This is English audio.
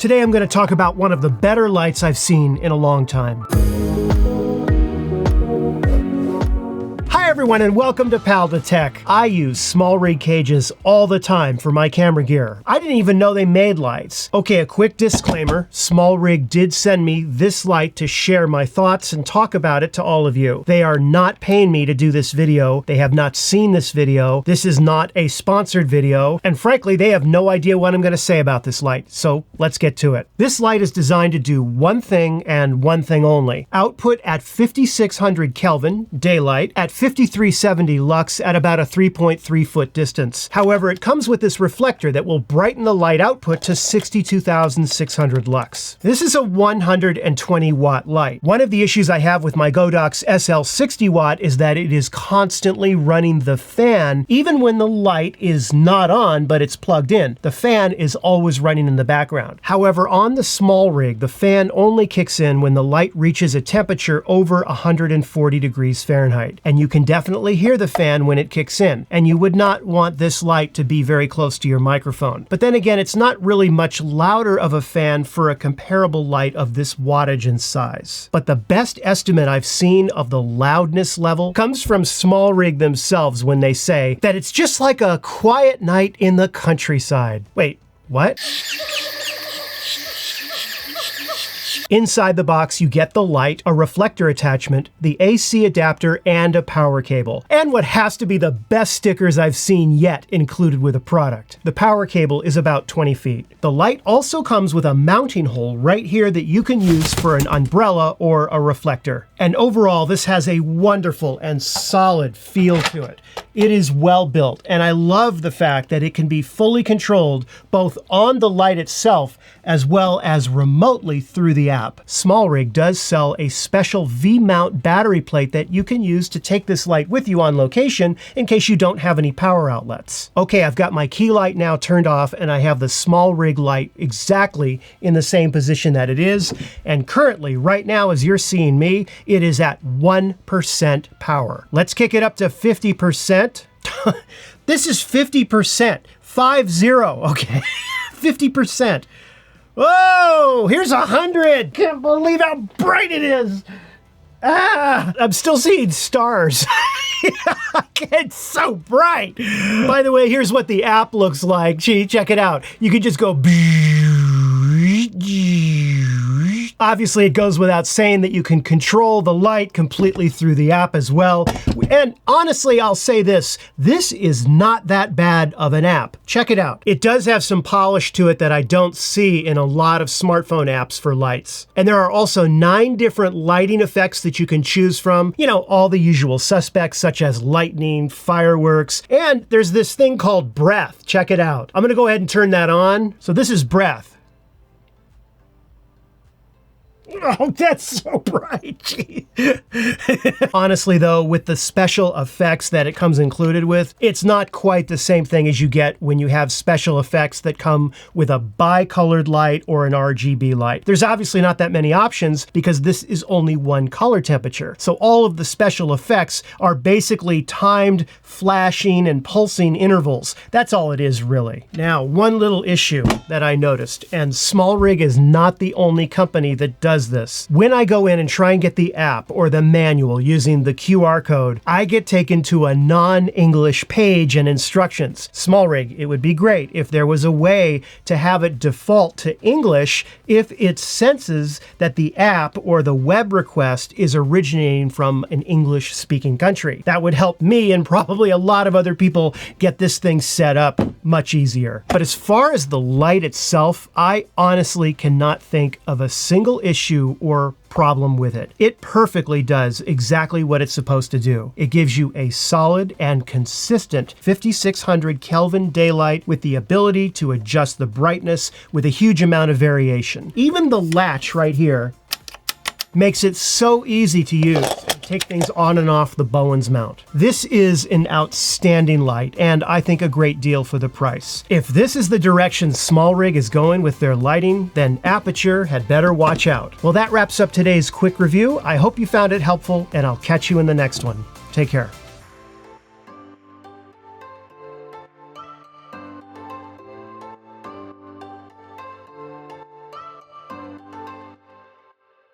Today I'm going to talk about one of the better lights I've seen in a long time. Hi everyone and welcome to Pal to Tech. I use SmallRig cages all the time for my camera gear. I didn't even know they made lights. Okay, a quick disclaimer. SmallRig did send me this light to share my thoughts and talk about it to all of you. They are not paying me to do this video. They have not seen this video. This is not a sponsored video. And frankly, they have no idea what I'm going to say about this light. So let's get to it. This light is designed to do one thing and one thing only. Output at 5600 Kelvin, daylight, at 5370 lux at about a 3.3 foot distance. However, it comes with this reflector that will brighten the light output to 62,600 lux. This is a 120 watt light. One of the issues I have with my Godox SL60 watt is that it is constantly running the fan even when the light is not on but it's plugged in. The fan is always running in the background. However, on the SmallRig, the fan only kicks in when the light reaches a temperature over 140 degrees Fahrenheit. And you can definitely hear the fan when it kicks in, and you would not want this light to be very close to your microphone. But then again, it's not really much louder of a fan for a comparable light of this wattage and size. But the best estimate I've seen of the loudness level comes from SmallRig themselves when they say that it's just like a quiet night in the countryside. Wait, what? Inside the box, you get the light, a reflector attachment, the AC adapter, and a power cable. And what has to be the best stickers I've seen yet included with a product. The power cable is about 20 feet. The light also comes with a mounting hole right here that you can use for an umbrella or a reflector. And overall, this has a wonderful and solid feel to it. It is well built, and I love the fact that it can be fully controlled both on the light itself as well as remotely through the app. SmallRig does sell a special V-mount battery plate that you can use to take this light with you on location in case you don't have any power outlets. Okay, I've got my key light now turned off and I have the SmallRig light exactly in the same position that it is. And currently, right now as you're seeing me, it is at 1% power. Let's kick it up to 50%. This is 50%. 50, okay. 50%. Whoa, here's 100. Can't believe how bright it is. Ah, I'm still seeing stars. It's so bright. By the way, here's what the app looks like. Gee, check it out. You can just go. Obviously, it goes without saying that you can control the light completely through the app as well. And honestly, I'll say this is not that bad of an app. Check it out. It does have some polish to it that I don't see in a lot of smartphone apps for lights. And there are also 9 different lighting effects that you can choose from. You know, all the usual suspects such as lightning, fireworks, and there's this thing called breath. Check it out. I'm gonna go ahead and turn that on. So this is breath. Oh, that's so bright. Gee. Honestly, though, with the special effects that it comes included with, it's not quite the same thing as you get when you have special effects that come with a bicolored light or an RGB light. There's obviously not that many options because this is only one color temperature. So all of the special effects are basically timed flashing and pulsing intervals. That's all it is, really. Now, one little issue that I noticed, and SmallRig is not the only company that does this. When I go in and try and get the app or the manual using the QR code, I get taken to a non-English page and instructions. SmallRig, it would be great if there was a way to have it default to English if it senses that the app or the web request is originating from an English-speaking country. That would help me and probably a lot of other people get this thing set up much easier. But as far as the light itself, I honestly cannot think of a single issue or problem with it. It perfectly does exactly what it's supposed to do. It gives you a solid and consistent 5600 Kelvin daylight with the ability to adjust the brightness with a huge amount of variation. Even the latch right here makes it so easy to use. Take things on and off the Bowens mount. This is an outstanding light and I think a great deal for the price. If this is the direction SmallRig is going with their lighting, then Aperture had better watch out. Well, that wraps up today's quick review. I hope you found it helpful and I'll catch you in the next one. Take care.